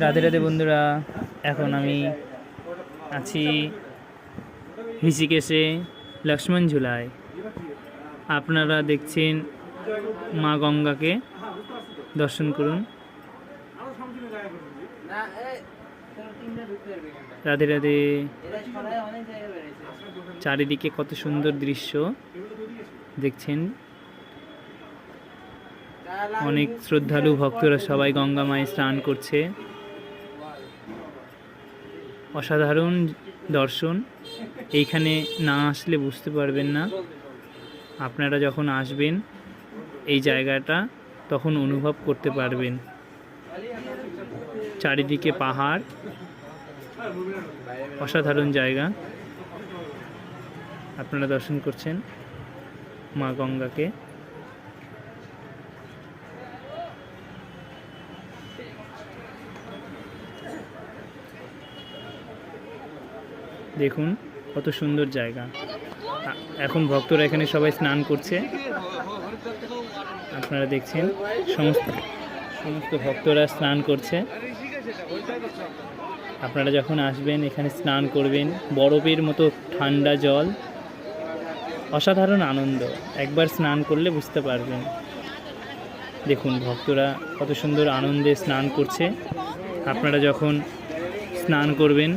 রাধে রাধে বন্ধুরা, এখন আমি আছি ঋষিকেশে লক্ষ্মণ ঝুলায়। আপনারা দেখছেন মা গঙ্গাকে দর্শন করুন। রাধে রাধে। চারিদিকে কত সুন্দর দৃশ্য দেখছেন। অনেক শ্রদ্ধালু ভক্তরা সবাই গঙ্গা মায়ে স্নান করছে। অসাধারণ দর্শন। এইখানে না আসলে বুঝতে পারবেন না। আপনারা যখন আসবেন এই জায়গাটা তখন অনুভব করতে পারবেন। চারিদিকে পাহাড়, অসাধারণ জায়গা। আপনারা দর্শন করছেন মা গঙ্গাকে। দেখুন কত সুন্দর জায়গা। এখন ভক্তরা এখানে সবাই স্নান করছে। আপনারা দেখছেন সমস্ত ভক্তরা স্নান করছে। আপনারা যখন আসবেন এখানে স্নান করবেন। বরফের মতো ঠান্ডা জল, অসাধারণ আনন্দ। একবার স্নান করলে বুঝতে পারবেন। দেখুন ভক্তরা কত সুন্দর আনন্দে স্নান করছে। আপনারা যখন স্নান করবেন